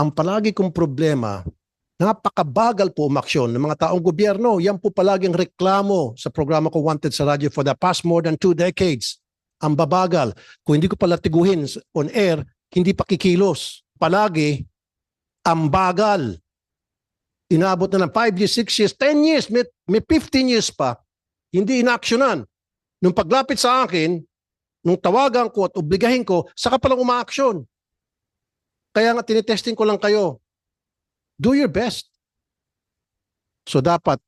ang palagi kong problema, napakabagal po umaksyon ng mga taong gobyerno. Yan po palaging reklamo sa programa ko Wanted sa radyo for the past more than 2 decades. Ang babagal. Kung hindi ko pala tiguhin on air, hindi pa kikilos. Palagi, ang bagal. Inabot na ng 5 years, 6 years, 10 years, may 15 years pa, hindi inaaksyonan. Nung paglapit sa akin, nung tawagan ko at obligahin ko, saka palang umaaksyon. Kaya nga tinitesting ko lang kayo. Do your best. So dapat,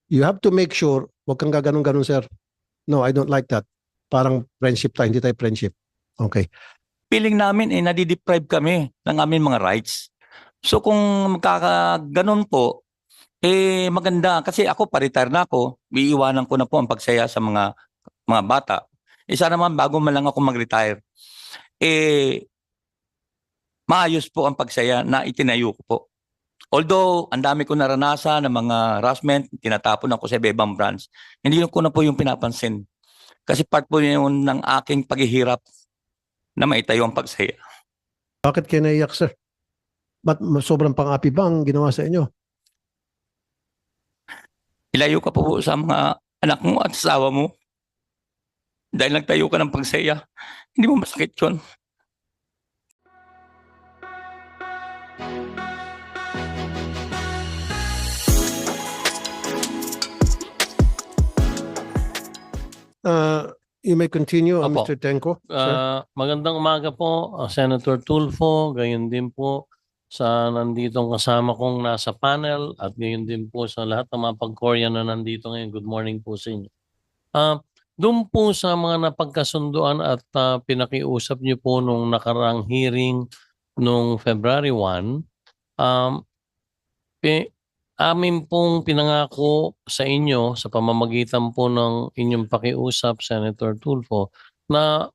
you have to make sure, huwag kang gaganon-ganon, sir. No, I don't like that. Parang friendship tayo, hindi tayo friendship. Okay. Feeling namin nadideprive kami ng aming mga rights. So kung magkakaganon po, maganda. Kasi ako, pa-retire na ako, iiwanan ko na po ang pagsaya sa mga bata. Isa naman, bago man lang ako mag-retire, maayos po ang pagsaya na itinayo ko po. Although, ang dami ko naranasan ng mga harassment, tinatapon ako sa ibang branch, hindi ko na po yung pinapansin. Kasi part po yun ng aking paghihirap na maitayo ang pagsaya. Bakit kayo naiyak, sir? Ba't sobrang pang-api ba ang ginawa sa inyo? Ilayo ka po sa mga anak mo at asawa mo. Dahil nagtayo ka ng pagsaya, hindi mo masakit yun. You may continue, Opo. Mr. Tenko. Sir. Magandang umaga po, Senator Tulfo. Gayon din po sa nanditong kasama kong nasa panel at gayon din po sa lahat ng mga pag-Korean na nandito ngayon. Good morning po sa inyo. Doon po sa mga napagkasunduan at pinakiusap niyo po nung nakaraang hearing nung February 1, amin pong pinangako sa inyo sa pamamagitan po ng inyong pakiusap, Senator Tulfo, na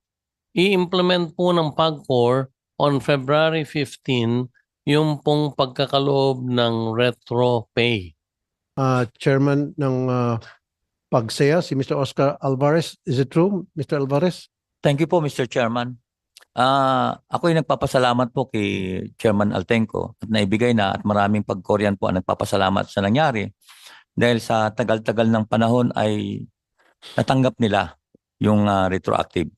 i-implement po ng PAGCOR on February 15 yung pong pagkakaloob ng retro pay. Chairman ng Pagsaya, si Mr. Oscar Alvarez. Is it true, Mr. Alvarez? Thank you po, Mr. Chairman. Ako yung nagpapasalamat po kay Chairman Altenco at naibigay na at maraming pag-Korean po ang nagpapasalamat sa nangyari dahil sa tagal-tagal ng panahon ay natanggap nila yung retroactive.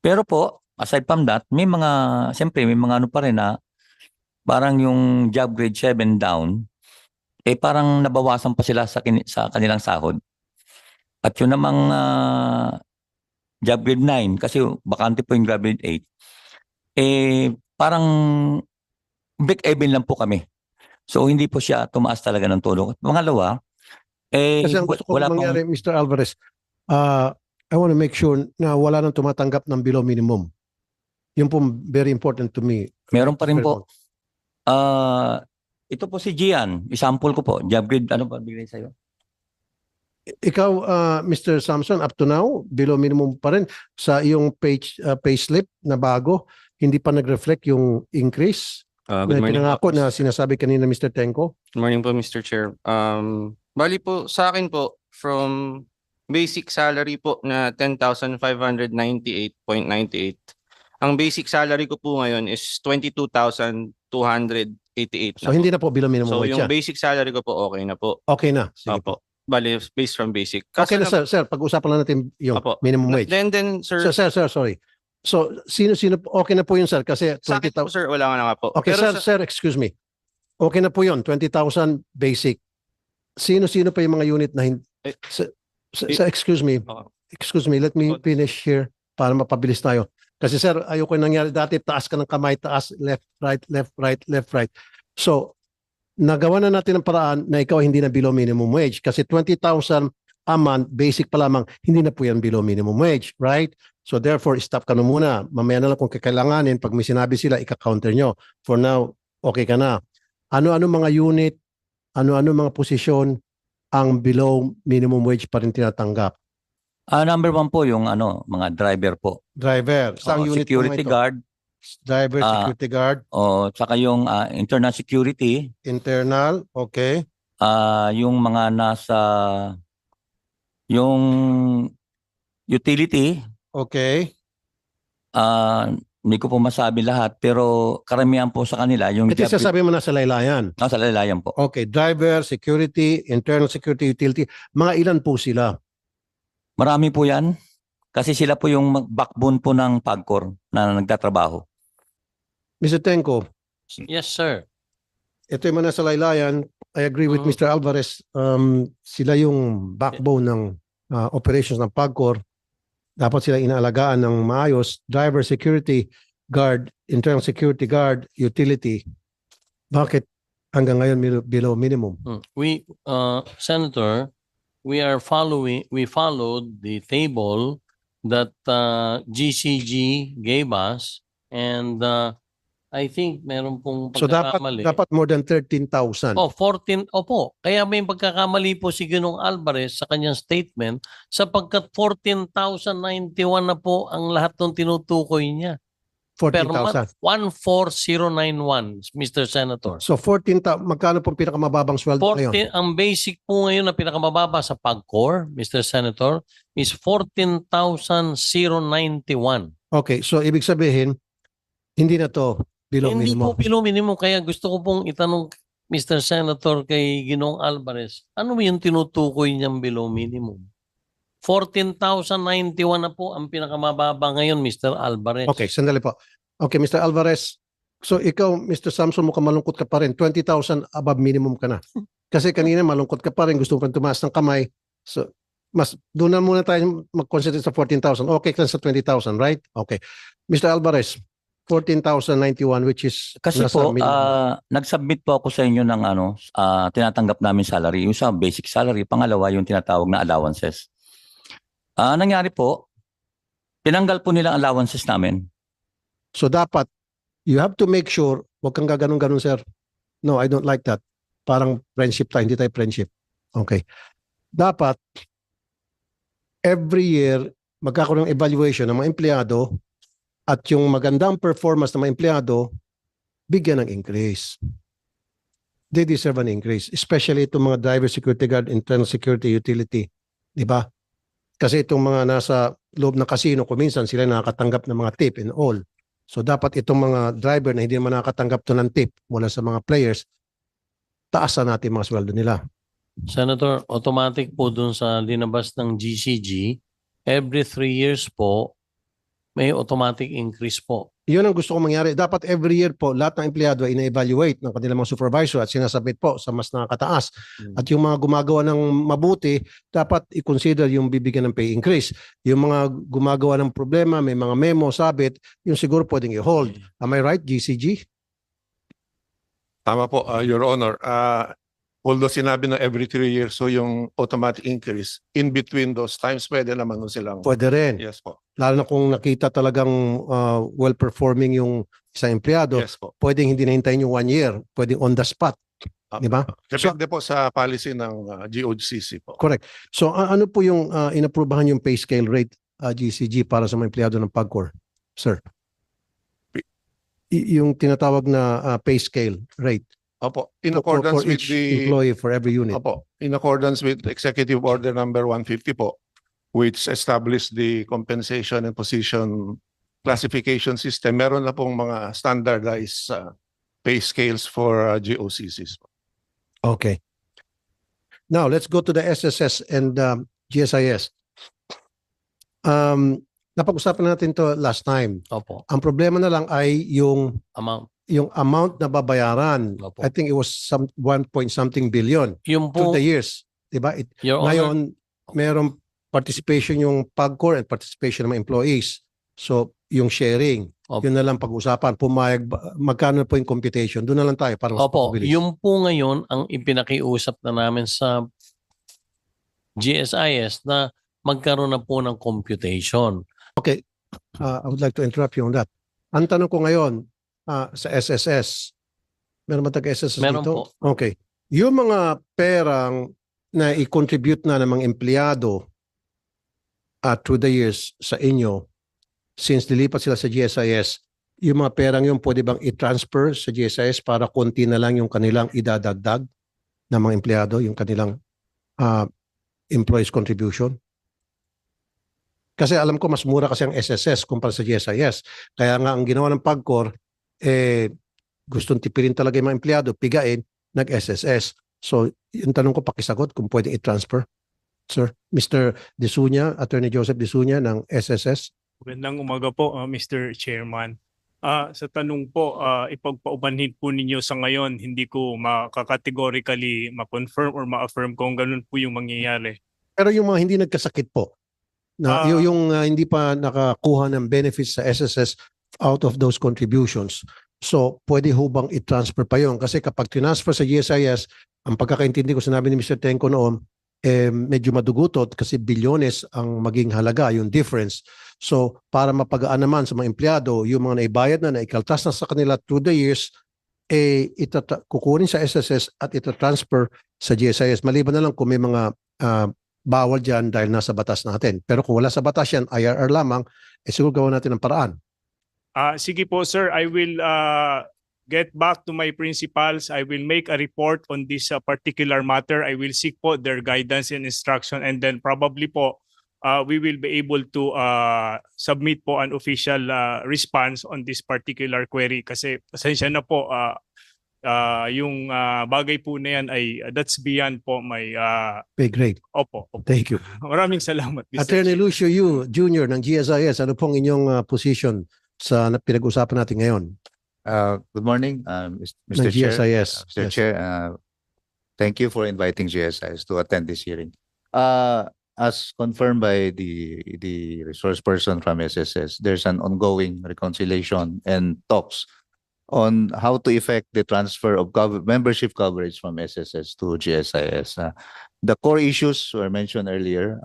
Pero po, aside from that, siyempre may mga ano pa rin na parang yung job grade 7 down, parang nabawasan pa sila sa kanilang sahod. At yun namang job grade 9, kasi bakante po yung job grade 8, parang break-even lang po kami. So hindi po siya tumaas talaga ng tulong. At pangalawa, Kasi ang gusto ko mangyari, Mr. Alvarez, I want to make sure na wala nang tumatanggap ng below minimum. Yun po very important to me. Meron pa rin po. Ito po si Gian. Isample ko po. Job grade, ano ba bigay sa'yo? Ikaw, Mr. Samson, up to now, below minimum pa rin sa iyong payslip na bago, hindi pa nag-reflect yung increase Good na morning pinangako po. na sinasabi kanina Mr. Tenko. Good morning po, Mr. Chair. Bali po, sa akin po, from basic salary po na 10,598.98, ang basic salary ko po ngayon is 22,288 So na hindi po. na po below minimum So wage yung yan. basic salary ko po okay na po. Okay na. Sige po. Opo. Bali, based from basic. Okay na, sir. Sir, pag-usapan lang natin yung Opo. minimum wage. Then, sir, Sir, sorry. So, sino, okay na po yun, sir? Kasi sa akin po, 20,000. sir, wala nga po. Okay, Pero sir, excuse me. Okay na po yun, 20,000 basic. Sino pa yung mga unit na hindi? Eh, Sir, excuse me. Excuse me, let me finish here para mapabilis tayo. Kasi sir, ayoko yung nangyari dati, taas ka ng kamay, taas, left, right, left, right, left, right. So, nagawa na natin ang paraan na ikaw hindi na below minimum wage kasi 20,000 a month, basic pa lamang, hindi na po yan below minimum wage, right? So therefore, stop ka na muna. Mamaya na lang kung kakailanganin, pag may sinabi sila, ika-counter nyo. For now, okay ka na. Ano-ano mga unit, ano-ano mga posisyon ang below minimum wage pa rin tinatanggap? Number 1 po yung mga driver po. Driver, saang unit po security ito? guard, Driver, security guard, saka yung internal security, internal, okay. yung mga nasa yung utility, Okay. Hindi ko po masabi lahat, pero karamihan po sa kanila, yung Ito sasabi mo na sa laylayan. Sa lalayan po. Okay, driver, security, internal security, utility. Mga ilan po sila? Marami po yan. Kasi sila po yung backbone po ng PAGCOR na nagtatrabaho. Mr. Tenko, Yes, sir. ito yung mga nasa laylayan. I agree with Mhm. Mr. Alvarez. Sila yung backbone ng operations ng PAGCOR. Dapat sila inaalagaan ng maayos. Driver, security guard, internal security guard, utility. Bakit hanggang ngayon below minimum? Senator, we followed the table that GCG gave us, and I think meron pong So pagkakamali. dapat more than 13,000. 14, opo. Kaya may pagkakamali po si Ginong Alvarez sa kanyang statement sapagkat 14,091 na po ang lahat ng tinutukoy niya. Per 14,000. month, 14,091, Mr. Senator. So 14,000, magkano pong pinakamababang sweldo ngayon? 14, ang basic po ngayon na pinakamababa sa PAGCOR, Mr. Senator, is 14,091. Okay, so ibig sabihin, hindi na to below Hindi minimum. po below minimum. Kaya gusto ko pong itanong, Mr. Senator, kay Ginong Alvarez, ano yung tinutukoy niyang below minimum? 14,091 na po ang pinakamababa ngayon, Mr. Alvarez. Okay, sandali po. Okay, Mr. Alvarez. So ikaw, Mr. Samson, mukhang malungkot ka pa rin. 20,000 above minimum ka na. Kasi kanina malungkot ka pa rin. Gusto mo pa tumaas ng kamay. So, doon na muna tayo mag-concentrate sa 14,000. Okay ka sa 20,000, right? Okay. Mr. Alvarez, 14,091 which is Kasi nasa po, minimum. nag-submit po ako sa inyo ng tinatanggap namin salary. Yung sa basic salary, pangalawa yung tinatawag na allowances. Nangyari po, tinanggal po nila ang allowances namin. So dapat, you have to make sure, wag kang gaganong-ganon, sir. No, I don't like that. Parang friendship tayo, hindi tayo friendship. Okay. Dapat, every year, magkakaroon ng evaluation ng mga empleyado at yung magandang performance ng mga empleyado, bigyan ng increase. They deserve an increase. Especially itong mga driver, security guard, internal security, utility. Di ba? Kasi itong mga nasa loob ng casino, kuminsan sila nakakatanggap ng mga tip and all. So dapat itong mga driver na hindi naman nakakatanggap to ng tip mula sa mga players, taasan natin mga sweldo nila. Senator, automatic po dun sa linabas ng GCG, every 3 years po, may automatic increase po. Yun ang gusto kong mangyari. Dapat every year po, lahat ng empleyado ay ina-evaluate ng kanilang mga supervisor at sinasabit po sa mas nakakataas. At yung mga gumagawa ng mabuti, dapat i-consider yung bibigyan ng pay increase. Yung mga gumagawa ng problema, may mga memo, sabit, yung siguro pwedeng i-hold. Am I right, GCG? Tama po, Your Honor. Although sinabi na every 3 years, so yung automatic increase, in between those times, pwede naman silang. Pwede rin. Yes po. Lalo na kung nakita talagang well-performing yung isang empleyado, Yes po. pwedeng hindi nahintayin yung 1 year, pwedeng on the spot. Di ba? Depende po sa policy ng GOCC po. Correct. So ano po yung inaprubahan yung pay scale rate, GCG, para sa mga empleyado ng PAGCOR? Sir? Yung tinatawag na pay scale rate. Opo, in for accordance with each the employee for every unit. Opo, in accordance with Executive Order number 150 po, which established the compensation and position classification system, meron na pong mga standardized pay scales for GOCCs. Okay. Now, let's go to the SSS and GSIS. Napag-usapan natin to last time. Opo, Ang problema na lang ay yung amount. na babayaran. Opo. I think it was some 1 point something billion Yung through po, the years. Diba? Your Honor, Ngayon, merong participation yung PAGCOR and participation ng mga employees. So, yung sharing, Opo. yun na lang pag-usapan. Pumayag, magkano po yung computation? Doon na lang tayo. Para mas opo, mabilis. yung po ngayon ang ipinakiusap na namin sa GSIS na magkaroon na po ng computation. I would like to interrupt you on that. Ang tanong ko ngayon, sa SSS, meron ba taga-SSS Meron dito? po. Okay. Yung mga perang na i-contribute na ng mga empleyado through the years sa inyo, since dilipat sila sa GSIS, yung mga perang yun pwede bang i-transfer sa GSIS para konti na lang yung kanilang idadagdag ng mga empleyado, yung kanilang employees contribution? Kasi alam ko mas mura kasi ang SSS kumpara sa GSIS. Kaya nga ang ginawa ng PAGCOR, gustong tipirin talaga yung mga empleyado, pigain, nag-SSS. So, yung tanong ko pakisagot kung pwedeng i-transfer. Sir, Mr. Desunya, Attorney Joseph Desunya ng SSS. Magandang umaga po, Mr. Chairman. Sa tanong po, ipagpaumanhin po ninyo sa ngayon, hindi ko makakategorically ma-confirm or ma-affirm kung ganun po yung mangyayari. Pero yung mga hindi nagkasakit po, na Ah. yung hindi pa nakakuha ng benefits sa SSS out of those contributions. So, pwede ho bang i-transfer pa yun? Kasi kapag transfer sa GSIS, ang pagkakaintindi ko sinabi ni Mr. Tenko noon, medyo madugutot kasi bilyones ang maging halaga, yung difference. So, para mapagaan naman sa mga empleyado, yung mga naibayad na ikaltas na sa kanila through the years, kukunin sa SSS at itatransfer sa GSIS. Maliban na lang kung may mga bawal dyan dahil nasa batas natin. Pero kung wala sa batas yan, IRR lamang, siguro gawin natin ng paraan. Sige po, sir. I will get back to my principals. I will make a report on this particular matter. I will seek po their guidance and instruction, and then probably po we will be able to submit po an official response on this particular query. Kasi pasensya na po, yung bagay po na yan ay that's beyond po my Great. opo. Thank you. Maraming salamat, Mr. Attorney Chair. Lucio Yu Jr. ng GSIS, ano pong inyong position sa pinag-usapan natin ngayon Good morning, ng Mr. Chair. GSIS? Mr. Yes. Chair, thank you for inviting GSIS to attend this hearing. As confirmed by the resource person from SSS, there's an ongoing reconciliation and talks on how to effect the transfer of membership coverage from SSS to GSIS. The core issues were mentioned earlier.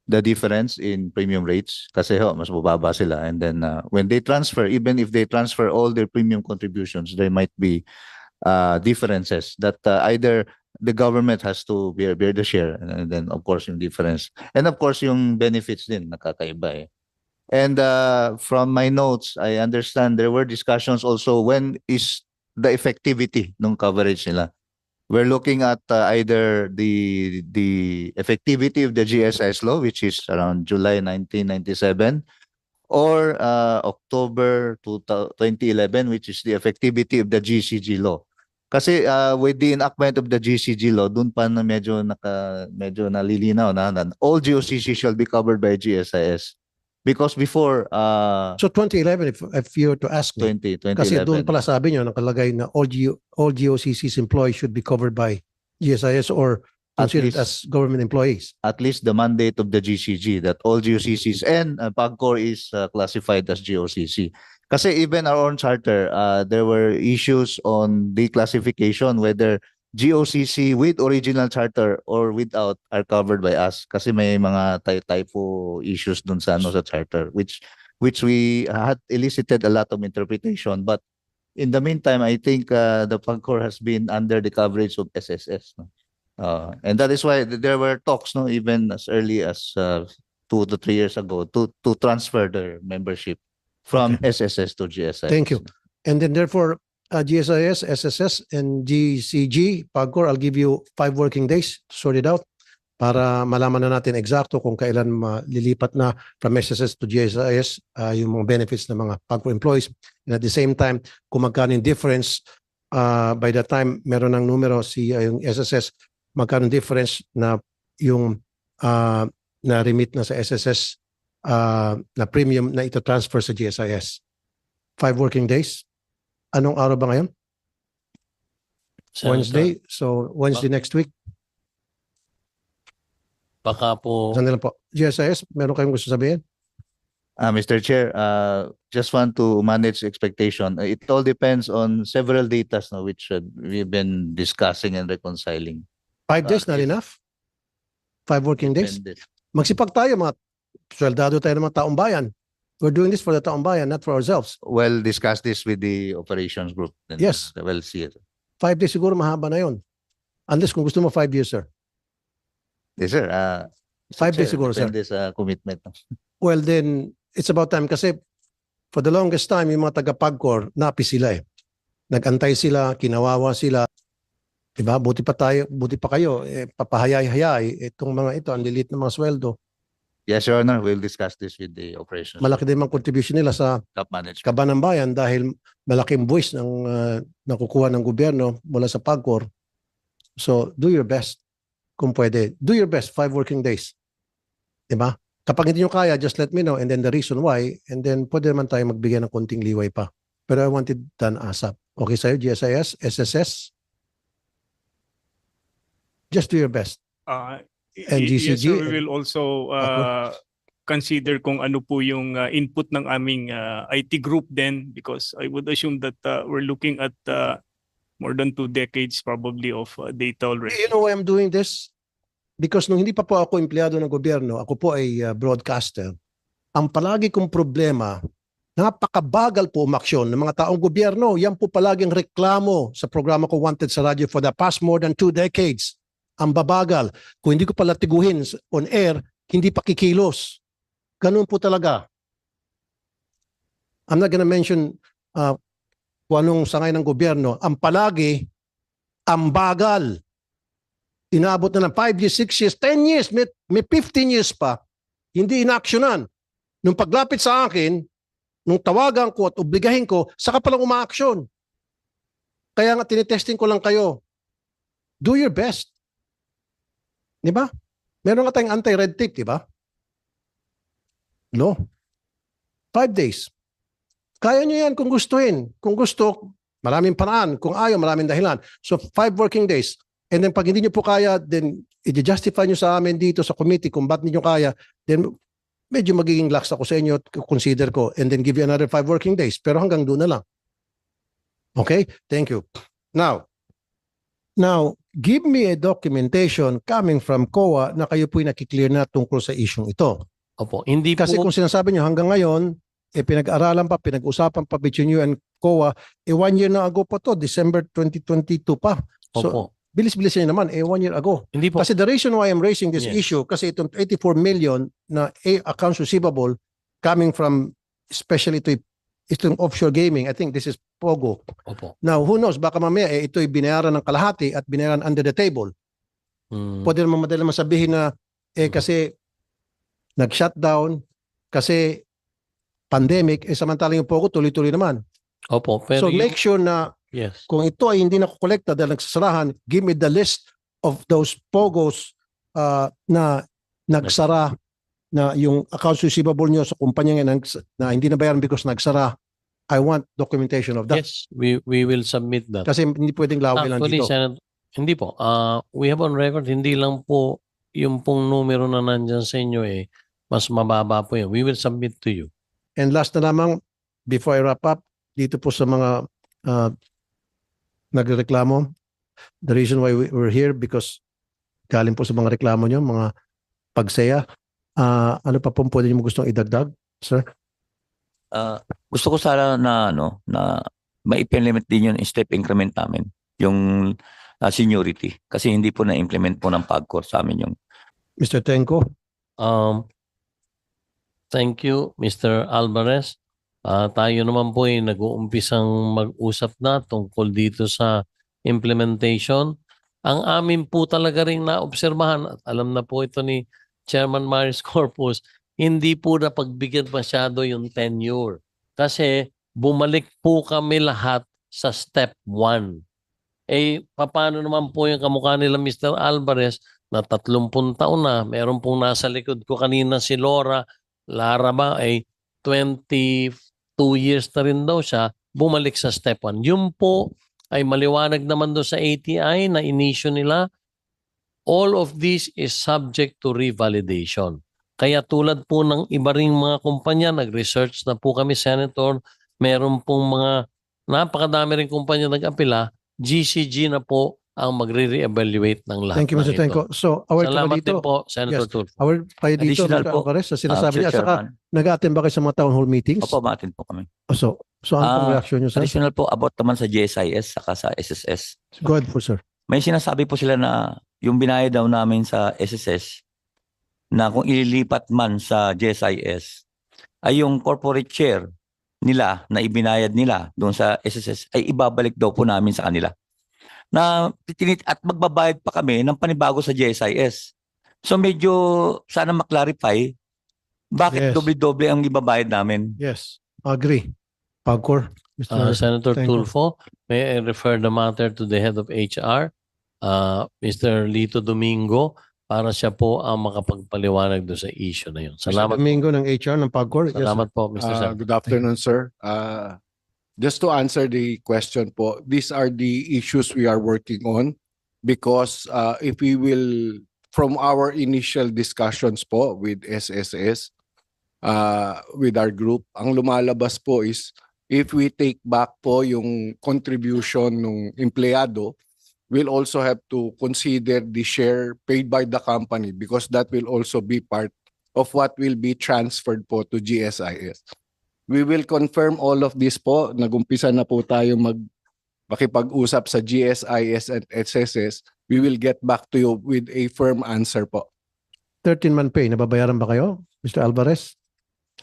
The difference in premium rates kasi mas mababa sila, and then when they transfer, even if they transfer all their premium contributions, there might be differences that either the government has to bear the share, and then of course yung difference, and of course yung benefits din nakakaiba. And from my notes, I understand there were discussions also when is the effectivity ng coverage nila. We're looking at either the effectivity of the GSIS law, which is around July 1997, or October 2011, which is the effectivity of the GCG law. Kasi with the enactment of the GCG law, dun pa na medyo nalilinaw na all GOCC shall be covered by GSIS. Because before So 2011, if you were to ask me, 2011. kasi doon pala sabi nyo, nakalagay na all GOCC's employees should be covered by GSIS or At considered least- as government employees. At least the mandate of the GCG that all GOCCs and PAGCOR is classified as GOCC. Kasi even our own charter, there were issues on declassification whether GOCC with original charter or without are covered by us. Kasi may mga typo issues dun sa sa charter which we had elicited a lot of interpretation, but in the meantime I think the PAGCOR has been under the coverage of SSS. No? And that is why there were talks, no, even as early as 2 to 3 years ago to transfer their membership from SSS to GSIS. Thank you. And then therefore, GSIS, SSS, and GCG, PAGCOR, I'll give you 5 working days to sort it out para malaman na natin eksakto kung kailan malilipat na from SSS to GSIS yung mga benefits ng mga PAGCOR employees. And at the same time, kung magkano yung difference by the time meron ng numero yung SSS, magkano difference na yung na-remit na sa SSS na premium na ito transfer sa GSIS. 5 working days. Anong araw ba ngayon? Senator, Wednesday. So Wednesday next week. Baka po, Saan nila po? GSIS, meron kayong gusto sabihin? Mr. Chair, just want to manage expectation. It all depends on several data, no, which we've been discussing and reconciling. 5 days not if- enough? 5 working days? Depende. Magsipag tayo mga sweldado tayo ng mga taong bayan. We're doing this for the taong bayan, not for ourselves. We'll discuss this with the operations group. Then, Yes. We'll see it. 5 days siguro mahaba na yon. Unless kung gusto mo 5 years, sir. Yes, sir. 5 days Chair, siguro, sir. depende sa commitment. Well, then, it's about time kasi for the longest time, yung mga taga-PAGCOR, napi sila eh. Nag-antay sila, kinawawa sila. Diba? Buti pa kayo, papahayay-hayay. Itong mga ito, ang lilit ng mga sweldo. Yes, Your Honor, we'll discuss this with the operations. Malaki din ang contribution nila sa Top management. kaban ng bayan dahil malaking buwis ng nakukuha ng gobyerno mula sa PAGCOR. So, do your best kung pwede. Do your best, 5 working days. Diba? Kapag hindi nyo kaya, just let me know and then the reason why and then pwede naman tayo magbigay ng konting liway pa. Pero I wanted done ASAP. Okay sa'yo, GSIS, SSS? Just do your best. And Yes, GCG? sir, we will also consider kung ano po yung input ng aming IT group then because I would assume that we're looking at more than 2 decades probably of data already. You know why I'm doing this? Because nung hindi pa po ako empleyado ng gobyerno, ako po ay broadcaster. Ang palagi kong problema, napakabagal po umaksyon ng mga taong gobyerno. Yan po palaging reklamo sa programa ko Wanted sa radyo for the past more than 2 decades. Ang babagal. Kung hindi ko pala tiguhin on air, hindi pa kikilos. Ganun po talaga. I'm not gonna mention kung anong sangay ng gobyerno. Ang palagi, ang bagal. Inaabot na ng 5 years, 6 years, 10 years, may 15 years pa. Hindi inaaksyonan. Nung paglapit sa akin, nung tawagan ko at obligahin ko, saka palang umaaksyon. Kaya nga tinitesting ko lang kayo. Do your best. Di ba? Meron nga tayong anti-red tape, di ba? No. 5 days. Kaya nyo yan kung gustuhin. Kung gusto, maraming paraan. Kung ayaw, maraming dahilan. So 5 working days. And then pag hindi nyo po kaya, then i-justify nyo sa amin dito sa committee kung ba't hindi nyo kaya, then medyo magiging lax ako sa inyo at consider ko and then give you another 5 working days. Pero hanggang doon na lang. Okay? Thank you. Now, give me a documentation coming from COA na kayo po'y nakiklear na tungkol sa isyong ito. Opo, hindi Kasi po. kung sinasabi nyo hanggang ngayon, pinag-aralan pa, pinag-usapan pa between you and COA, 1 year na ago pa to, December 2022 pa. So, Opo. bilis-bilis niya naman, 1 year ago. Hindi po. Kasi the reason why I'm raising this Yes. issue, kasi itong 84 million na accounts receivable coming from, especially itong offshore gaming, I think this is Pogo. Opo. Now, who knows, baka mamaya ito'y binayaran ng kalahati at binayaran under the table. Pwede naman madali masabihin na kasi nag-shutdown, kasi pandemic, samantalang yung Pogo tuloy-tuloy naman. Opo, pero So make sure na yes. kung ito ay hindi nakukolekta dahil nagsasarahan, give me the list of those Pogos na nagsara, na yung accounts receivable nyo sa kumpanya ngayon na hindi nabayaran because nagsara. I want documentation of that. Yes, we will submit that. Kasi hindi pwedeng laway lang Actually, dito. Senator, hindi po. We have on record, hindi lang po yung pong numero na nandyan sa inyo mas mababa po yun. We will submit to you. And last na lamang, before I wrap up, dito po sa mga nagreklamo, the reason why we're here because galing po sa mga reklamo nyo, mga pagsaya. Ano pa po pwede nyo gustong idagdag, sir? Gusto ko sana na ma-implement din yung step increment namin, yung seniority. Kasi hindi po na-implement po ng PAGCOR sa amin yung. Mr. Tenko? Thank you, Mr. Alvarez. Tayo naman po ay nag-uumpisang mag-usap na tungkol dito sa implementation. Ang amin po talaga rin naobserbahan, at alam na po ito ni Chairman Maris Corpus, hindi po napagbigyan masyado yung tenure. Kasi bumalik po kami lahat sa step 1. Paano naman po yung kamukha nila Mr. Alvarez na 30 taon na, meron pong nasa likod ko kanina si Lara ba 22 years na rin daw siya, bumalik sa step 1. Yun po ay maliwanag naman doon sa ATI na inisyo nila. All of this is subject to revalidation. Kaya tulad po ng iba ring mga kumpanya, nag-research na po kami, Senator, meron pong mga napakadami ring kumpanya nag-apila, GCG na po ang magre-re-evaluate ng lahat. Thank you, Mr. ng ito. Tenko. So, aware ka ba Salamat dito? din po, Senator Yes. Tulfo. Aware tayo dito, Additional Mr. po, Alvarez, sa sinasabi niya. Mr. At saka, Chairman. nag-attend ba kayo sa mga town hall meetings? Opo, ma-attend po kami. So ano pong reaction niyo, sir? Additional po about naman sa GSIS saka sa SSS. Go ahead po, sir. May sinasabi po sila na yung binayad daw namin sa SSS na kung ililipat man sa GSIS ay yung corporate share nila na ibinayad nila doon sa SSS ay ibabalik daw po namin sa kanila. At magbabayad pa kami ng panibago sa GSIS. So medyo sana maklarify Yes. Bakit doble-doble ang ibabayad namin? Yes, agree. Pagcor, Mr. Senator Tenko. Tulfo, may I refer the matter to the head of HR, Mr. Lito Domingo, para siya po ang makapagpaliwanag doon sa issue na yun. Mr. Salamat po. Domingo ng HR ng Pagcor. Yes, sir. Salamat po, Mr. Senator. Good afternoon, sir. Just to answer the question po, these are the issues we are working on because if we will, from our initial discussions po with SSS, with our group, ang lumalabas po is if we take back po yung contribution ng empleyado, we'll also have to consider the share paid by the company because that will also be part of what will be transferred po to GSIS. We will confirm all of this po. Nagumpisa na po tayo makipag-usap sa GSIS at SSS. We will get back to you with a firm answer po. 13-month pay, nababayaran ba kayo, Mr. Alvarez?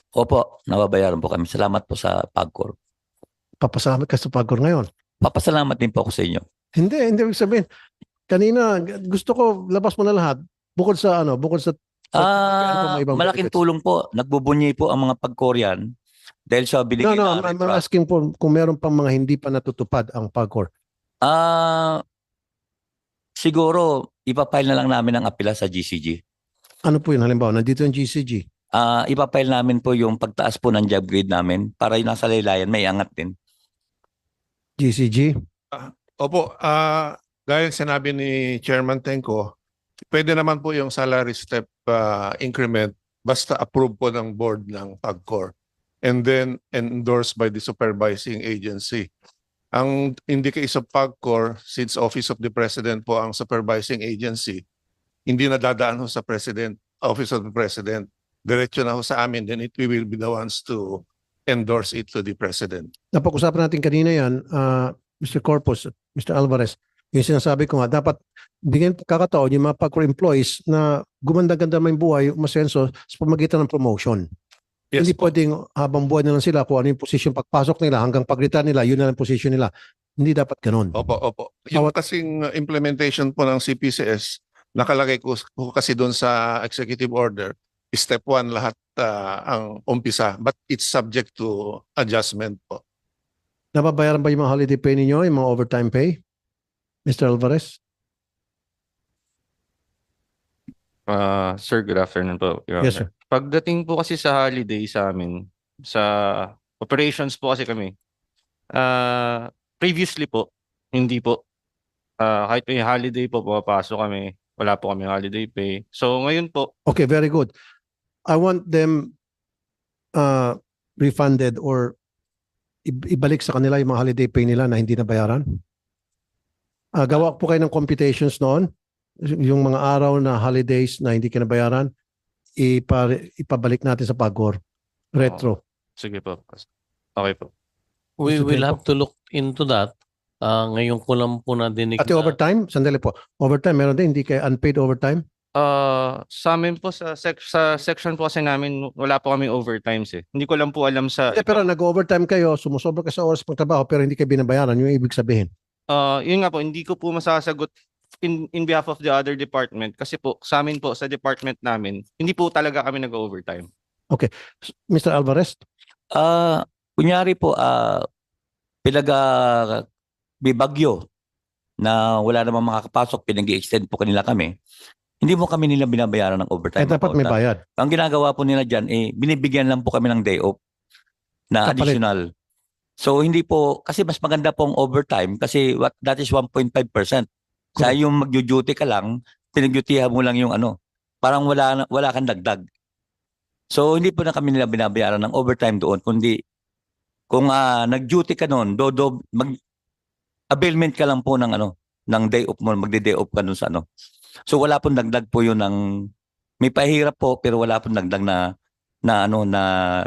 Opo, nababayaran po kami. Salamat po sa Pagcor. Papasalamat ka sa Pagcor ngayon. Papasalamat din po ako sa inyo. Hindi ibig sabihin. Kanina, gusto ko, labas mo na lahat. Bukod sa may ibang Malaking benefits? tulong po. Nagbubunyi po ang mga Pagcorian dahil sa binigay No, na I'm asking po kung meron pang mga hindi pa natutupad ang Pagcor. Siguro, ipapile na lang namin ang apela sa GCG. Ano po yun? Halimbawa, nandito yung GCG. Ipapile namin po yung pagtaas po ng job grade namin para yung nasa laylayan may angat din. GCG. Opo, gaya ng sinabi ni Chairman Tenko, pwede naman po yung salary step increment basta approve po ng board ng Pagcor and then endorsed by the supervising agency. Ang in the case of Pagcor, since Office of the President po ang supervising agency, hindi na dadaan ho sa President, Office of the President. Diretso na ho sa amin, then we will be the ones to endorse it to the President. Napag-usapan natin kanina yan, Mr. Corpus, Mr. Alvarez, yung sinasabi ko nga, dapat bigyan pagkakataon yung mga Pagcor employees na gumanda-ganda may buhay, umasenso sa pamagitan ng promotion. Yes Hindi po. pwedeng habang buhay na lang sila kung ano yung position pagpasok nila hanggang pag-retire nila, yun na lang position nila. Hindi dapat ganun. Opo. Yung kasing implementation po ng CPCS, nakalagay ko kasi doon sa executive order, step 1 lahat ang umpisa, but it's subject to adjustment po. Nababayaran ba yung mga holiday pay ninyo, yung mga overtime pay? Mr. Alvarez? Sir, good afternoon po, Your Yes, Honor. sir. Pagdating po kasi sa holiday sa amin, sa operations po kasi kami, previously po, hindi po. Kahit may holiday po, pumapasok kami, wala po kami holiday pay. So ngayon po, Okay, very good. I want them refunded or ibalik sa kanila yung mga holiday pay nila na hindi nabayaran. Gawa po kayo ng computations noon, yung mga araw na holidays na hindi kinabayaran, ipabalik natin sa Pagcor. Retro. sige po. Okay po. We Mr. will Tenko. have to look into that. Ngayon ko lang po nadinig At yung overtime, sandali po. Overtime, meron din, hindi kayo unpaid overtime? Sa amin po, sa section po kasi namin, wala po kami overtimes eh. Hindi ko lang po alam sa... Hindi, pero nag-overtime kayo, sumusobra ka sa oras pagtrabaho, pero hindi kayo binabayaran. Yung ibig sabihin. Yun nga po, hindi ko po masasagot in behalf of the other department kasi po sa amin po sa department namin hindi po talaga kami nag-overtime. Mr. Alvarez? Kunyari po, bibagyo na wala namang makakapasok, pinag-i-extend po kanila kami, hindi mo kami nila binabayaran ng overtime. Dapat may bayad. Ang ginagawa po nila dyan, binibigyan lang po kami ng day off na Kapalit. additional. So hindi po, kasi mas maganda pong overtime kasi that is 1.5%. Sa yung mag-duty ka lang, pinag-dutyhan mo lang yung parang wala kang dagdag. So hindi po na kami nila binabayaran ng overtime doon, kundi kung nag-duty ka noon, availment ka lang po ng ng day off mo, magde-day off ka doon sa So wala pong dagdag po yun may pahirap po pero wala pong dagdag na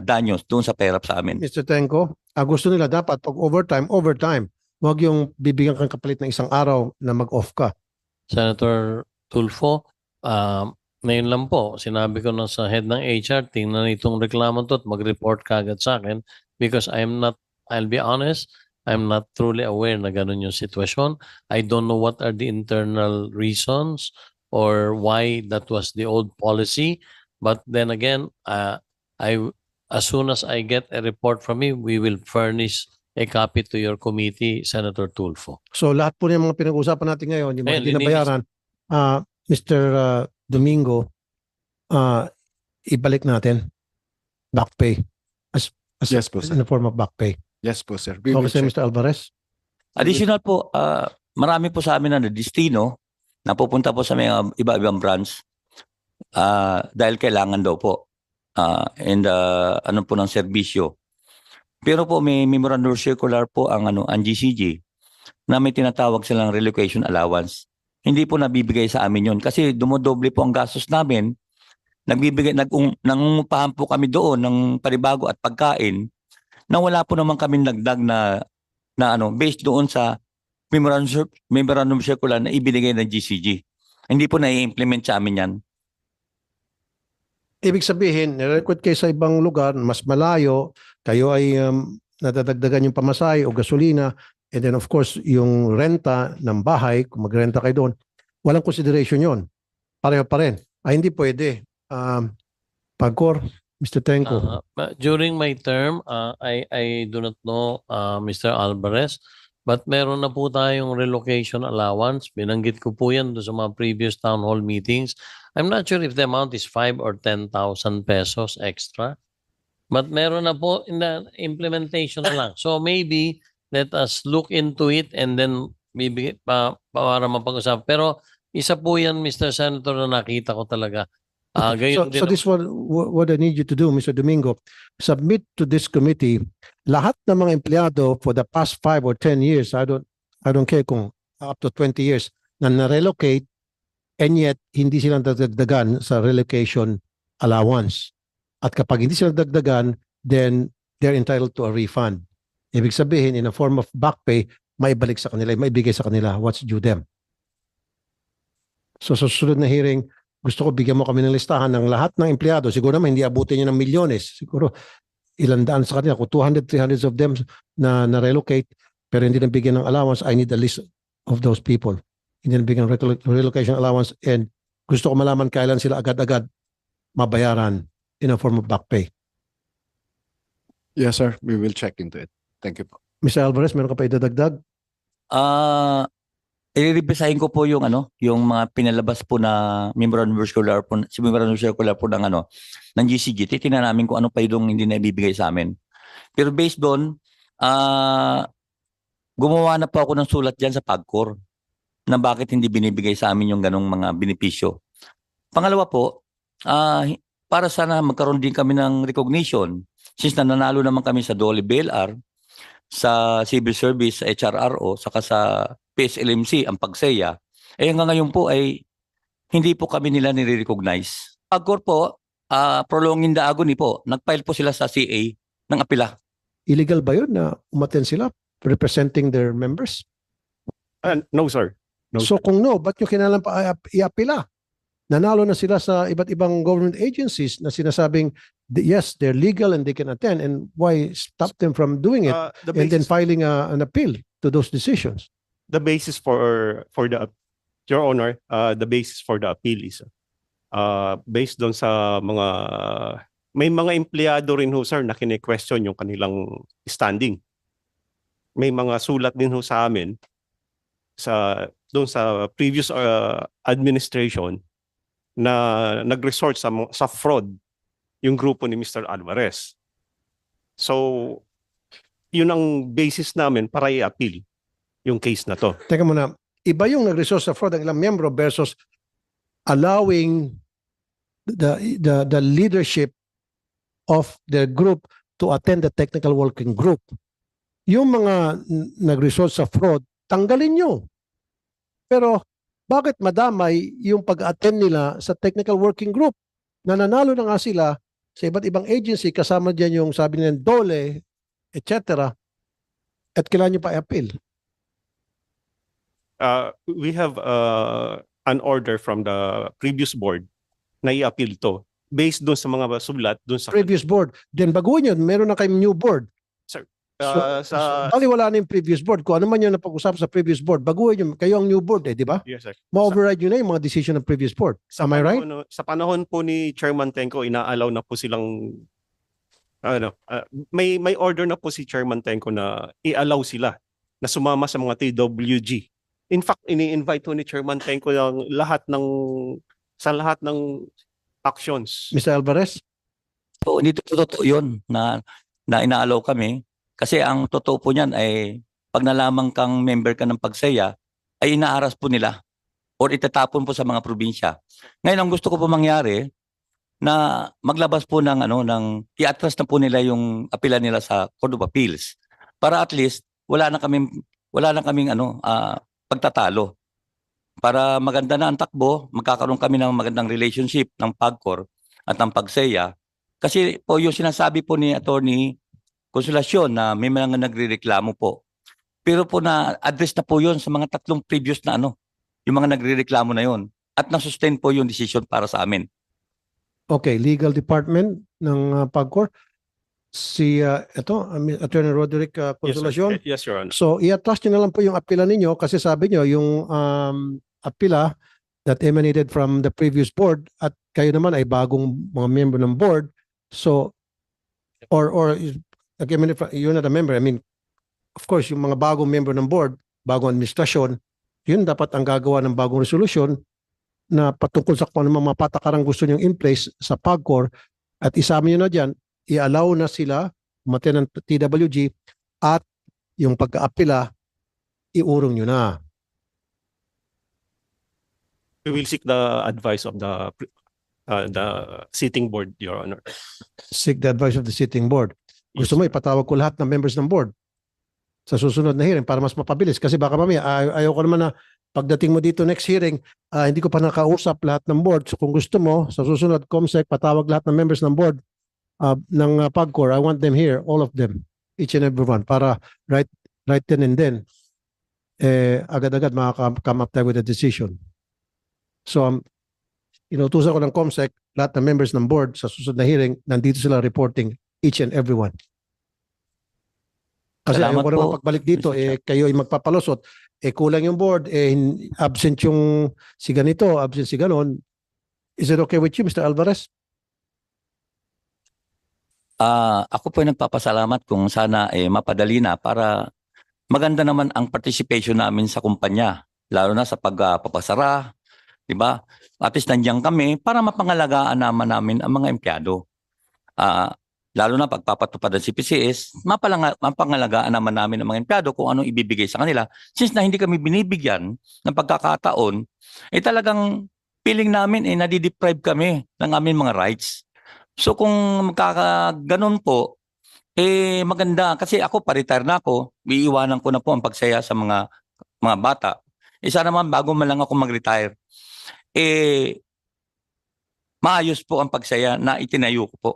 danyos doon sa perap sa amin. Mr. Tenko, gusto nila dapat pag overtime. Huwag yung bibigyan kang kapalit ng isang araw na mag-off ka. Senator Tulfo, ngayon lang po, sinabi ko na sa head ng HR, tingnan itong reklamo to at mag-report ka agad sa akin because I'll be honest, I'm not truly aware na ganun yung sitwasyon. I don't know what are the internal reasons or why that was the old policy. But then again, as soon as I get a report from him, we will furnish a copy to your committee, Senator Tulfo. So lahat po ng mga pinag-uusapan natin ngayon, yung mga Ayun, hindi nabayaran, Mr. Domingo, ibalik natin back pay. Yes po, sir. In the form of back pay. Yes po, sir. We will Okay, sir, check. Mr. Alvarez. Additional po, marami po sa amin na destino na pupunta po sa mga iba-ibang branch dahil kailangan daw po and ano po ng serbisyo. Pero po may memorandum circular po ang GCG na may tinatawag silang relocation allowance. Hindi po nabibigay sa amin yon kasi dumodoble po ang gastos namin. Nangungupahan po kami doon ng panibago at pagkain na wala po naman kami dagdag na based doon sa memorandum circular na ibinigay ng GCG. Hindi po na-implement sa amin yan. Ibig sabihin, nirecord kayo sa ibang lugar, mas malayo, kayo ay nadadagdagan yung pamasahe o gasolina, and then of course, yung renta ng bahay, kung magrenta kayo doon, walang consideration yon. Pareho pa rin. Ay, hindi pwede. Pagkor, Mr. Tenko. During my term, I do not know, Mr. Alvarez, but meron na po tayong relocation allowance. Binanggit ko po yan doon sa mga previous town hall meetings. I'm not sure if the amount is 5 or 10,000 pesos extra. But meron na po in the implementation na lang. So maybe let us look into it and then maybe para mapag-usap. Pero isa po yan, Mr. Senator, na nakita ko talaga. So this one, what I need you to do, Mr. Domingo, submit to this committee lahat ng mga empleyado for the past 5 or 10 years, I don't care kung up to 20 years, na na-relocate and yet hindi sila dagdagan sa relocation allowance. At kapag hindi sila dagdagan, then they're entitled to a refund. Ibig sabihin, in a form of back pay, maibalik sa kanila, maibigay sa kanila what's due them. So sa susunod na hearing, gusto ko bigyan mo kami ng listahan ng lahat ng empleyado. Siguro naman hindi abutin niyo ng milyones. Siguro ilan daan sa kanila. Kung 200, 300 of them na relocate pero hindi nabigyan ng allowance, I need a list of those people. Hindi nabigyan ng relocation allowance and gusto ko malaman kailan sila agad-agad mabayaran in a form of back pay. Yes, sir. We will check into it. Thank you po. Mr. Alvarez, meron ka pa idadagdag? I-revisahin ko po yung mga pinalabas po na memorandum circular po ng GCG. Titingnan namin kung ano pa yung hindi na ibibigay sa amin. Pero based doon, gumawa na po ako ng sulat diyan sa PAGCOR na bakit hindi binibigay sa amin yung ganong mga benepisyo. Pangalawa po, para sana magkaroon din kami ng recognition since nanalo naman kami sa DOLE BLR, sa civil service, sa HRRO, saka sa PSLMC, ang PAGSEA. Hanggang ngayon po ay hindi po kami nila nire-recognize. PAGCOR po, prolonging the agony po, nag-file po sila sa CA ng apila. Illegal ba yun na umattend sila representing their members? No, sir. No, So kung no, ba't nyo kailangan pa iapila? Nanalo na sila sa iba't ibang government agencies na sinasabing, yes, they're legal and they can attend. And why stop them from doing it and then filing an appeal to those decisions? The basis for Your Honor, the basis for the appeal is based doon sa may mga empleyado rin ho, sir, na kine-question yung kanilang standing. May mga sulat din ho sa amin doon sa previous administration na nag-resort sa fraud yung grupo ni Mr. Alvarez. So, yun ang basis namin para i-appeal yung case na to. Teka muna, iba yung nag-resort sa fraud ng ilang miyembro versus allowing the leadership of the group to attend the technical working group. Yung mga nag-resort sa fraud, tanggalin nyo. Pero bakit madamay yung pag-attend nila sa technical working group? Nananalo na nga sila sa iba't ibang agency, kasama dyan yung sabi nila DOLE, etc. At kailangan nyo pa i-appeal. We have an order from the previous board na i-appeal to based doon sa mga sulat doon sa Previous board. Then baguhin yun, meron na kayong new board. Bali wala na yung previous board. Kung ano man yung napag-usap sa previous board, baguhin yun. Kayo ang new board di ba? Yes, sir. Ma-override yun na yung mga decision ng previous board. Am I right? Sa panahon po ni Chairman Tenko, inaalaw na po silang may order na po si Chairman Tenko na i-allow sila na sumama sa mga TWG. In fact, ini-invite po ni Chairman Tenko yung lahat ng actions. Mr. Alvarez? So, hindi totoo yun na inaalaw kami. Kasi ang totoo po niyan ay pag nalaman kang member ka ng Pagsaya, ay inaaras po nila or itatapon po sa mga probinsya. Ngayon, ang gusto ko po mangyari na maglabas po ng i-atras na po nila yung apela nila sa Court of Appeals para at least wala na kaming pagtatalo. Para maganda na ang takbo, magkakaroon kami ng magandang relationship ng PAGCOR at ng Pagsaya. Kasi po yung sinasabi po ni Attorney Consolacion na may mga nagrereklamo po. Pero po na-address na po yun sa mga tatlong previous na yung mga nagrereklamo na yun. At na-sustain po yung decision para sa amin. Okay, Legal Department ng PAGCOR. Si Attorney Roderick Consolacion. Yes, Your Honor. So, i-attach nyo na lang po yung apela ninyo kasi sabi nyo, yung apela that emanated from the previous board at kayo naman ay bagong mga member ng board. So, or you're not a member. I mean, of course, yung mga bagong member ng board, bagong administrasyon, yun dapat ang gagawa ng bagong resolution na patungkol sa kung ano mga patakarang gusto nyo in place sa PAGCOR at isama nyo na dyan, i-allow na sila umattend ng TWG at yung pagka-apela, iurong nyo na. We will seek the advice of the sitting board, Your Honor. Seek the advice of the sitting board. Gusto mo ipatawag ko lahat ng members ng board sa susunod na hearing para mas mapabilis kasi baka mamaya ayaw ko naman na pagdating mo dito next hearing hindi ko pa nakausap lahat ng board. So kung gusto mo sa susunod COMSEC patawag lahat ng members ng board ng PAGCOR, I want them here, all of them, each and every one para right then and then agad-agad makaka-come up tayo with a decision. So inutusan ko ng COMSEC lahat ng members ng board sa susunod na hearing, nandito sila reporting each and every one. Kasi ayaw Salamat ko naman po, pagbalik dito, Mr. Chair. kayo ay magpapalusot, kulang yung board, absent yung si ganito, absent si ganon. Is it okay with you, Mr. Alvarez? Ako po ay nagpapasalamat kung sana mapadali na para maganda naman ang participation namin sa kumpanya, lalo na sa pagpapasara, di ba? At least nandiyan kami para mapangalagaan namin ang mga empleyado. Lalo na pagpapatupad ng CPCS, mapangalagaan naman namin ang mga empleyado kung anong ibibigay sa kanila. Since na hindi kami binibigyan ng pagkakataon, talagang feeling namin nadideprive kami ng aming mga rights. So kung magkakaganon po, maganda. Kasi ako, pa-retire na ako, iiwanan ko na po ang Pagsaya sa mga bata. Isa naman, bago man lang ako mag-retire, maayos po ang Pagsaya na itinayo ko po.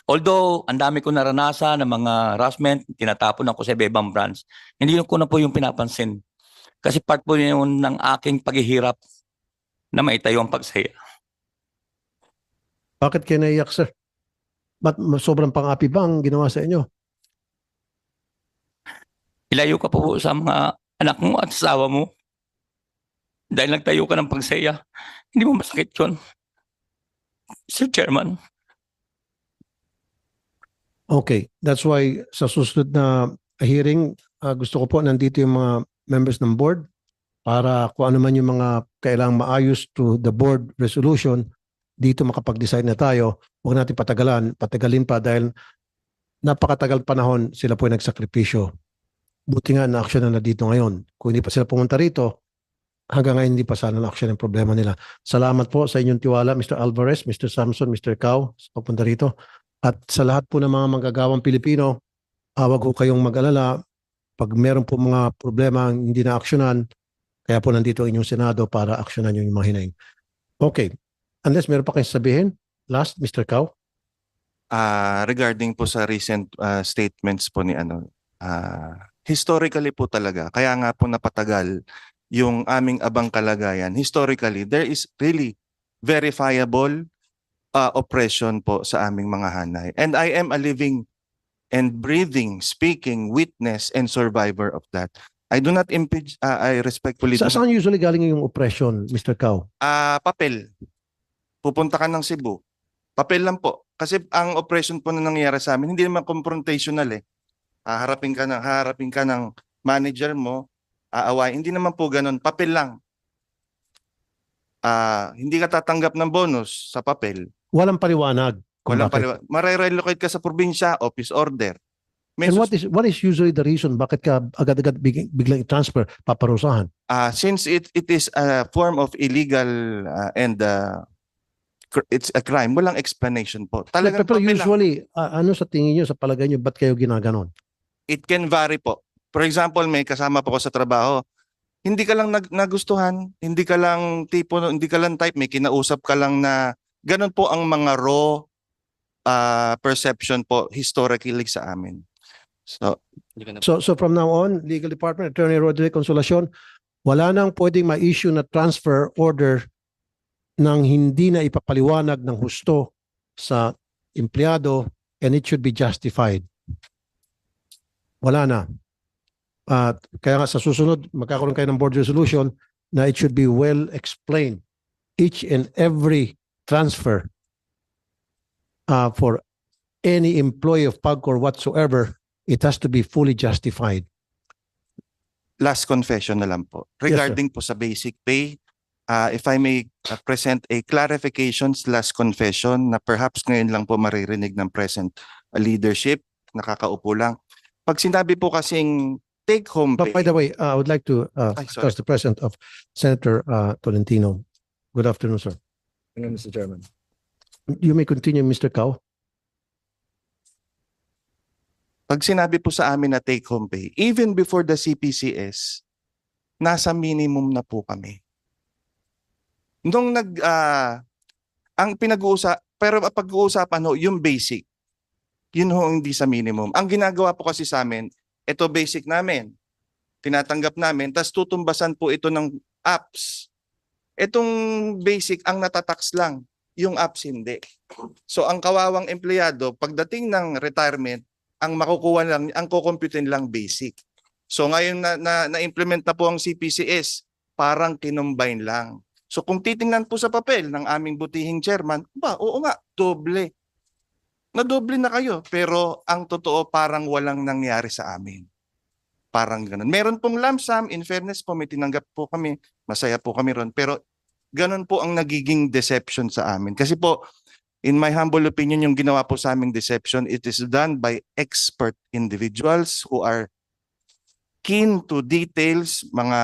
Although, ang dami ko naranasan ng mga harassment, tinatapon ako sa ibang branch, hindi ko na po yung pinapansin. Kasi part po yun ng aking paghihirap na maitayo ang Pagsaya. Bakit kayo naiyak, sir? Ba't sobrang pang-api ba ang ginawa sa inyo? Ilayo ka po sa mga anak mo at asawa mo. Dahil nagtayo ka ng Pagsaya, hindi mo masakit yun, Sir Chairman. Okay, that's why sa susunod na hearing, gusto ko po nandito yung mga members ng board para kung ano man yung mga kailangang maayos to the board resolution, dito makapag-decide na tayo. Huwag natin patagalin pa dahil napakatagal panahon sila po ay nagsakripisyo. Buti nga na-action na dito ngayon. Kung hindi pa sila pumunta rito, hanggang ngayon hindi pa sana na-action ang problema nila. Salamat po sa inyong tiwala, Mr. Alvarez, Mr. Samson, Mr. Cao, sa papunta rito. At sa lahat po ng mga manggagawang Pilipino, huwag po kayong mag-alala. Pag meron po mga problema hindi na-aksyonan, kaya po nandito ang inyong Senado para aksyonan yung mga hinaing. Okay. Unless meron pa kayong sabihin. Last, Mr. Cao. Regarding po sa recent statements po ni historically po talaga, kaya nga po napatagal yung aming abang kalagayan. Historically, there is really verifiable oppression po sa aming mga hanay. And I am a living and breathing, speaking witness and survivor of that. I do not impeach, I respectfully do Saan usually galing yung oppression, Mr. Cao? papel. Pupunta ka ng Cebu. Papel lang po. Kasi ang operation po na nangyayari sa amin, hindi naman confrontational eh. Haharapin ka ng manager mo, aaway. Hindi naman po ganun. Papel lang. Hindi ka tatanggap ng bonus sa papel. Walang paliwanag kung Walang bakit. Mare-relocate ka sa probinsya, office order. May And what is usually the reason bakit ka agad-agad biglang i-transfer, paparusahan? since it is a form of illegal and it's a crime, walang explanation po. Talagang Pero papel lang. usually, ano sa tingin nyo, sa palagay nyo, ba't kayo ginaganon? It can vary po. For example, may kasama po ko sa trabaho. Hindi ka lang nagustuhan, hindi ka lang type, may kinausap ka lang na ganun po ang mga raw perception po historically sa amin. So from now on, Legal Department, Attorney Roderick Consolacion, wala nang pwedeng ma-issue na transfer order nang hindi na ipapaliwanag ng husto sa empleyado and it should be justified. Wala na. Kaya nga sa susunod, magkakaroon kayo ng board resolution na it should be well explained. Each and every transfer for any employee of PAGCOR whatsoever, it has to be fully justified. Last confession na lang po. Yes, sir. Regarding po sa basic pay, if I may present a clarification/last confession na perhaps ngayon lang po maririnig ng present leadership, nakakaupo lang. Pag sinabi po kasing take-home But pay, by the way, I would like to sorry. ask the presence of Senator Tolentino. Good afternoon, sir. Mr. Chairman. You may continue, Mr. Cao. pag sinabi po sa amin na take-home pay, even before the CPCS, nasa minimum na po kami. Nung ang pero pag-uusapan ho, yung basic, yun ho hindi sa minimum. Ang ginagawa po kasi sa amin, ito basic namin, tinatanggap namin, tas tutumbasan po ito ng apps. Itong basic ang natatax lang, yung apps hindi. So ang kawawang empleyado, pagdating ng retirement, ang makukuha lang, ang kukumputin lang basic. So ngayon na-implement na po ang CPCS, parang kinumbine lang. So kung titingnan po sa papel ng aming butihing chairman, oo nga, doble. Nadoble na kayo, pero ang totoo parang walang nangyari sa amin. Parang ganun. Meron pong lump sum, in fairness po, may tinanggap po kami, masaya po kami ron, pero ganun po ang nagiging deception sa amin. Kasi po, in my humble opinion, yung ginawa po sa aming deception, it is done by expert individuals who are keen to details, mga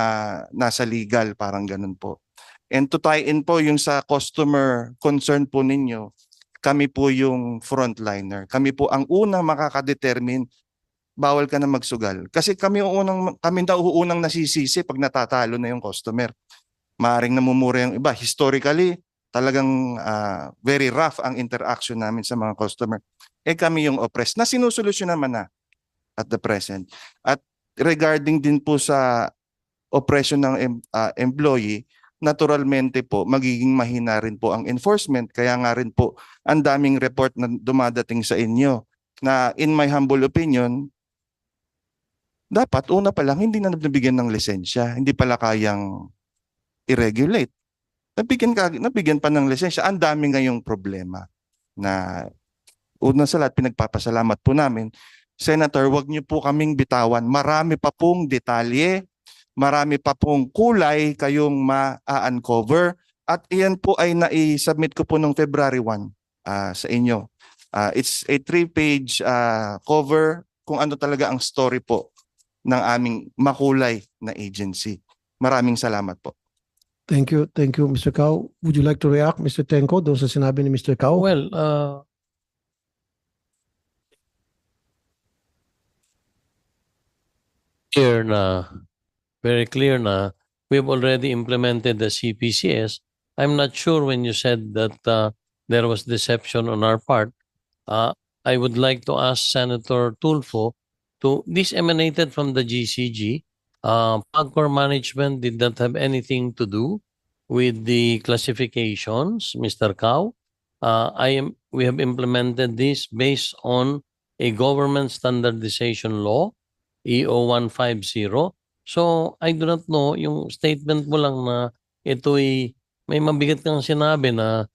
nasa legal, parang ganun po. And to tie in po yung sa customer concern po ninyo, kami po yung frontliner. Kami po ang unang makakadetermine, bawal ka na magsugal. Kasi kami na unang nasisisi pag natatalo na yung customer. Maaring namumura yung iba. Historically, talagang very rough ang interaction namin sa mga customer. Kami yung oppressed na sinusolusyon naman na at the present. At regarding din po sa oppression ng employee, naturalmente po, magiging mahina rin po ang enforcement. Kaya nga rin po, ang daming report na dumadating sa inyo na in my humble opinion, dapat una pa lang hindi na nabigyan ng lisensya. Hindi pala kayang i-regulate. Nabigyan pa ng lisensya. Ang dami ngayong problema na una sa lahat, pinagpapasalamat po namin. Senator, wag niyo po kaming bitawan. Marami pa pong detalye, marami pa pong kulay kayong ma-uncover at iyan po ay nai-submit ko po noong February 1 sa inyo. It's a 3-page cover kung ano talaga ang story po ng aming makulay na agency. Maraming salamat po. Thank you, Mr. Cao. Would you like to react, Mr. Tenko, doon sa sinabi ni Mr. Cao? Well, very clear na we've already implemented the CPCS. I'm not sure when you said that there was deception on our part. I would like to ask Senator Tulfo this emanated from the GCG. PAGCOR management did not have anything to do with the classifications, Mr. Cao. We have implemented this based on a government standardization law, EO 150. So, I do not know, yung statement mo lang na ito'y may mabigat kang sinabi na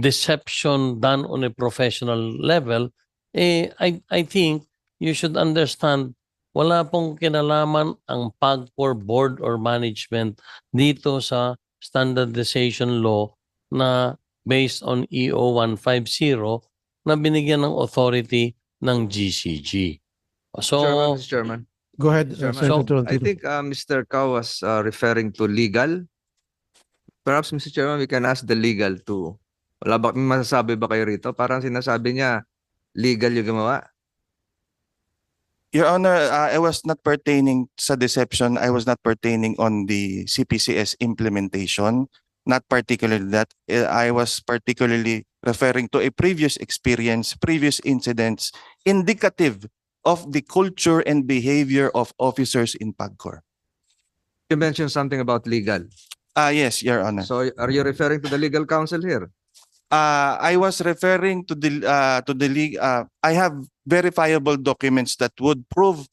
deception done on a professional level, I think you should understand wala pong kinalaman ang PAGCOR board or management dito sa standardization law na based on EO 150 na binigyan ng authority ng GCG. So, Mr. Chairman. Go ahead, Chairman. Senator I Tolentino. think Mr. Cao was referring to legal. Perhaps, Mr. Chairman, we can ask the legal too. Wala ba, may masasabi ba kayo rito? Parang sinasabi niya, legal yung gumawa. Your Honor, I was not pertaining sa deception. I was not pertaining on the CPCS implementation. Not particularly that. I was particularly referring to a previous experience, previous incidents, indicative of the culture and behavior of officers in PAGCOR. You mentioned something about legal. Yes, Your Honor. So are you referring to the legal counsel here? I was referring to the league. I have verifiable documents that would prove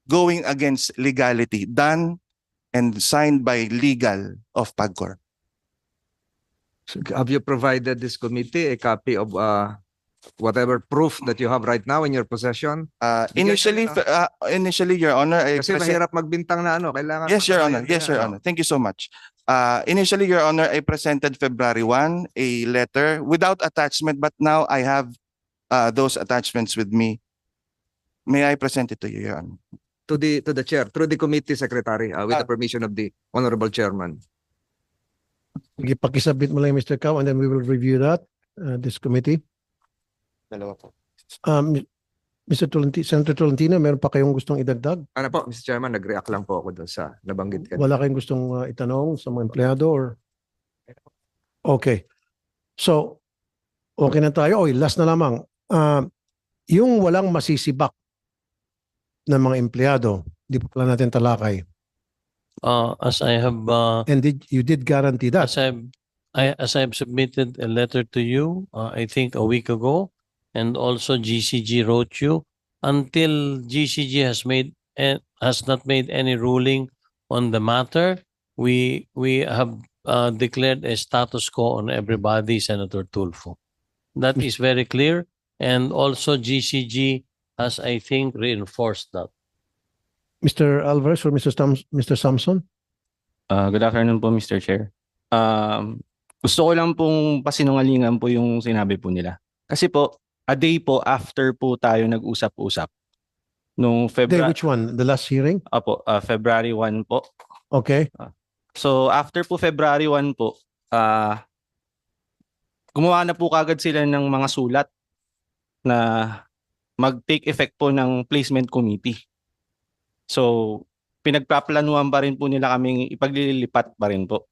going against legality done and signed by legal of PAGCOR. Have you provided this committee a copy of whatever proof that you have right now in your possession? Initially, Your Honor, I Kasi mahirap magbintang na ano, kailangan. Yes, Your Honor. Yes, Your Honor. Thank you so much. Initially, Your Honor, I presented February 1 a letter without attachment, but now I have those attachments with me. May I present it to you, Your Honor? To the chair, through the committee secretary, with the permission of the honorable chairman. Sige, pakisabit mo lang, Mr. Cao, and then we will review that, this committee. Dalawa po. Mr. Tolentino, Senator Tolentino, meron pa kayong gustong idagdag? Ano po, Mr. Chairman, nag-react lang po ako doon sa nabanggit ka. Wala kayong gustong itanong sa mga empleyado or? Okay. So, okay na tayo. Okay, last na lamang. Yung walang masisibak ng mga empleyado, di pa pala natin talakay. as I have And you did guarantee that? as I've submitted a letter to you, I think a week ago, and also GCG wrote you, until GCG has not made any ruling on the matter, we have declared a status quo on everybody, Senator Tulfo. That is very clear, and also GCG has, I think, reinforced that. Mr. Alvarez or Mr. Samson? Good afternoon po, Mr. Chair. Gusto ko lang pong pasinungalingan po yung sinabi po nila. Kasi po, a day po after po tayo nag-usap-usap. Nung February... Which one? The last hearing? Apo, February 1 po. Okay. So after po February 1 po, gumawa na po kagad sila ng mga sulat na mag-take effect po ng placement committee. So pinagpaplanuhan pa rin po nila kaming ipaglilipat pa rin po.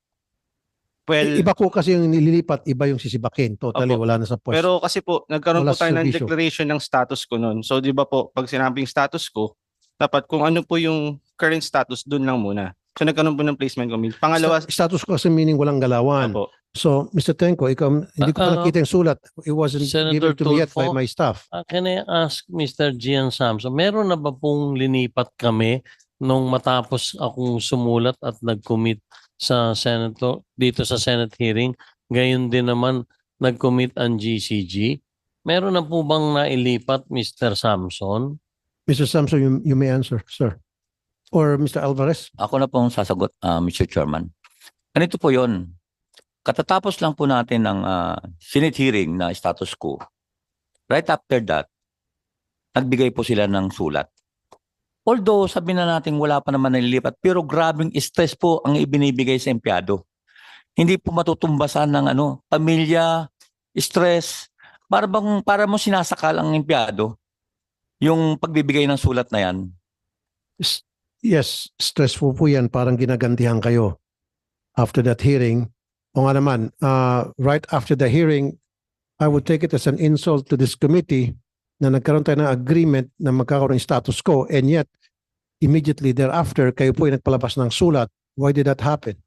Well, Iba ko kasi yung nililipat, iba yung sisibakin. Totally, Opo. wala na sa pwesto. pero kasi po, nagkaroon Wala po tayo ng servisyo. declaration ng status ko noon. So di ba po, pag sinabing status ko, dapat kung ano po yung current status, dun lang muna. So nagkaroon po ng placement committee. Pangalawa, Status ko kasi meaning walang galawan. Opo. So, Mr. Tenko, ikaw, hindi ko pa nakita yung sulat. It wasn't Senator given to me yet by Tulfo. my staff. Can I ask Mr. Gian Samson, meron na ba pong linipat kami nung matapos akong sumulat at nag-commit sa Senator dito sa Senate hearing? Gayon din naman nag-commit ang GCG. Meron na po bang nailipat, Mr. Samson? Mr. Samson, you may answer, sir. Or Mr. Alvarez. Ako na pong sasagot, Mr. Chairman. Ganito po yon. Katatapos lang po natin ng Senate hearing na status quo. Right after that, nagbigay po sila ng sulat. Although sabi na natin wala pa naman nalilipat, pero grabing stress po ang ibinibigay sa empleyado. Hindi po matutumbasan ng pamilya, stress. Para mo sinasakal ang empleyado yung pagbibigay ng sulat na yan. Yes, stressful po yan. Parang ginagantihan kayo after that hearing. O nga naman, right after the hearing, I would take it as an insult to this committee na nagkaroon tayo ng agreement na magkakaroon ng status quo, and yet, immediately thereafter, kayo po ay nagpalabas ng sulat. Why did that happen?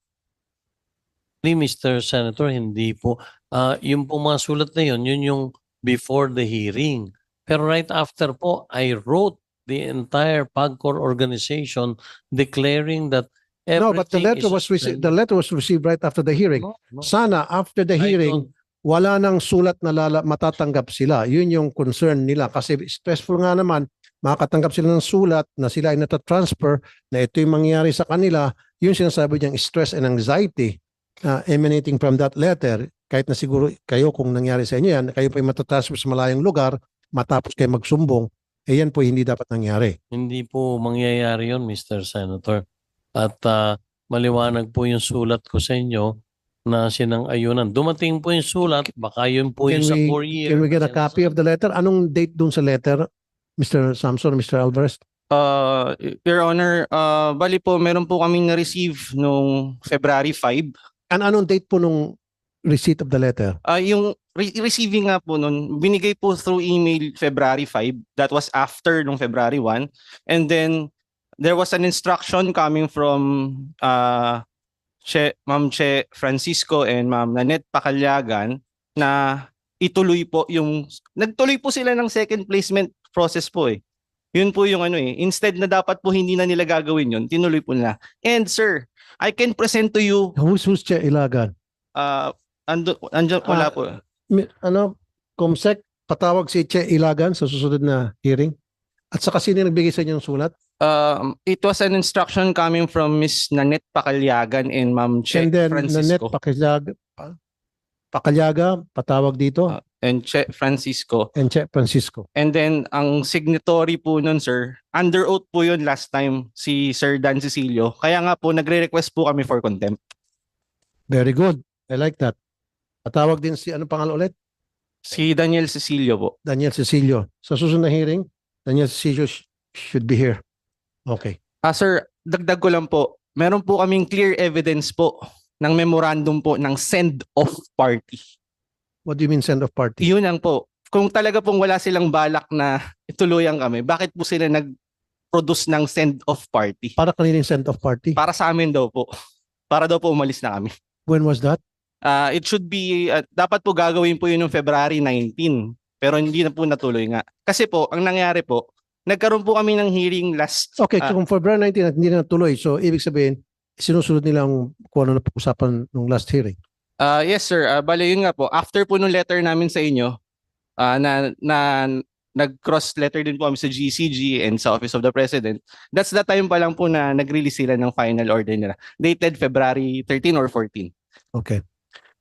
Mr. Senator, hindi po. Yung po mga sulat na yun yung before the hearing. Pero right after po, I wrote the entire PAGCOR organization declaring that No, but the Everything letter is was received. The explained. letter was received right after the hearing. No. Sana after the I hearing, don't- wala nang sulat na matatanggap sila. Yun yung concern nila kasi stressful nga naman, makakatanggap sila ng sulat na sila ay natatransfer na ito yung mangyayari sa kanila. Yung sinasabi niyang stress and anxiety emanating from that letter, kahit na siguro kayo kung nangyari sa inyo yan, kayo po ay matatransfer sa malayong lugar, matapos kayo magsumbong, yan po hindi dapat nangyari. Hindi po mangyayari yun, Mr. Senator. At maliwanag po yung sulat ko sa inyo na sinang-ayunan. Dumating po yung sulat, baka yun po yung sa 4 years. Can we get a copy of the letter? Anong date dun sa letter, Mr. Samson, Mr. Alvarez? Your Honor, bali po, meron po kaming na-receive nung February 5. And anong date po nung receipt of the letter? Yung receiving nga po nun, binigay po through email February 5. That was after nung February 1. And then, there was an instruction coming from Ma'am Che Francisco and Ma'am Nanette Pacalyagan na ituloy po nagtuloy po sila ng second placement process po eh. Yun po yung instead na dapat po hindi na nila gagawin yun, tinuloy po nila. And sir, I can present to you, Who's Che Ilagan? wala po. Comsec, patawag si Che Ilagan sa susunod na hearing? At saka sino nagbigay sa inyong sulat? It was an instruction coming from Miss Nanette Pacalyagan and Ma'am Che And then Nanette Francisco. Pacalyaga, patawag dito, And Che Francisco. and Che Francisco. And then, ang signatory po nun, sir, under oath po yun last time, si Sir Dan Cecilio. Kaya nga po, nagre-request po kami for contempt. Very good. I like that. Patawag din si, ano pangalan ulit? Si Daniel Cecilio po. Daniel Cecilio. Sa susunod na hearing, Daniel Cecilio should be here. Okay. Sir, dagdag ko lang po, meron po kaming clear evidence po ng memorandum po ng send-off party. What do you mean send-off party? Yun lang po. Kung talaga pong wala silang balak na ituluyan kami, bakit po sila nag-produce ng send-off party? Para kanilang send-off party? Para sa amin daw po. Para daw po umalis na kami. When was that? It should be, dapat po gagawin po yun noong February 19. Pero hindi na po natuloy nga. Kasi po, ang nangyari po, nagkaroon po kami ng hearing last... Okay, kung February 19 at hindi na natuloy, so ibig sabihin, sinusunod nila kung ano na pag-usapan nung last hearing. Yes sir, bale yun nga po. After po nung letter namin sa inyo, na nag-cross letter din po kami sa GCG and sa Office of the President, that's the time pa lang po na nag-release sila ng final order nila. Dated February 13 or 14. Okay.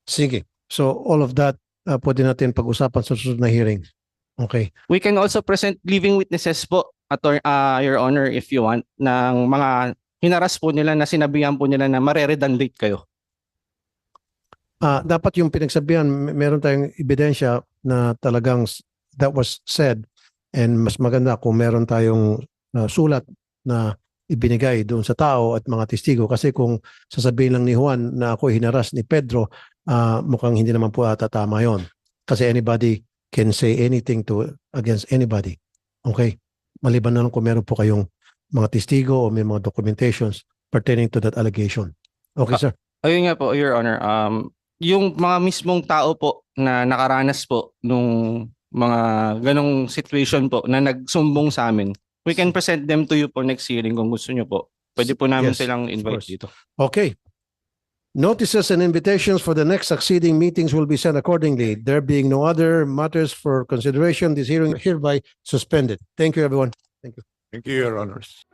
Sige. So all of that, pwede natin pag-usapan sa susunod na hearing. Okay. We can also present living witnesses po, Your Honor, if you want, ng mga hinaras po nila na sinabihan po nila na mare-redundate kayo. Dapat yung pinagsabihan, meron tayong ebidensya na talagang that was said, and mas maganda kung meron tayong sulat na ibinigay doon sa tao at mga testigo, kasi kung sasabihin lang ni Juan na ako hinaras ni Pedro, mukhang hindi naman po ata tama yon. Kasi anybody can say anything against anybody. Okay? Maliban na lang kung meron po kayong mga testigo o may mga documentations pertaining to that allegation. Okay, sir. Ayun nga po, Your Honor. Yung mga mismong tao po na nakaranas po nung mga ganong situation po na nagsumbong sa amin, we can present them to you po next hearing kung gusto nyo po. Pwede po namin Yes, silang of invite course. dito. Okay. Notices and invitations for the next succeeding meetings will be sent accordingly. There being no other matters for consideration, this hearing is hereby suspended. Thank you, everyone. Thank you. Thank you, Your Honors.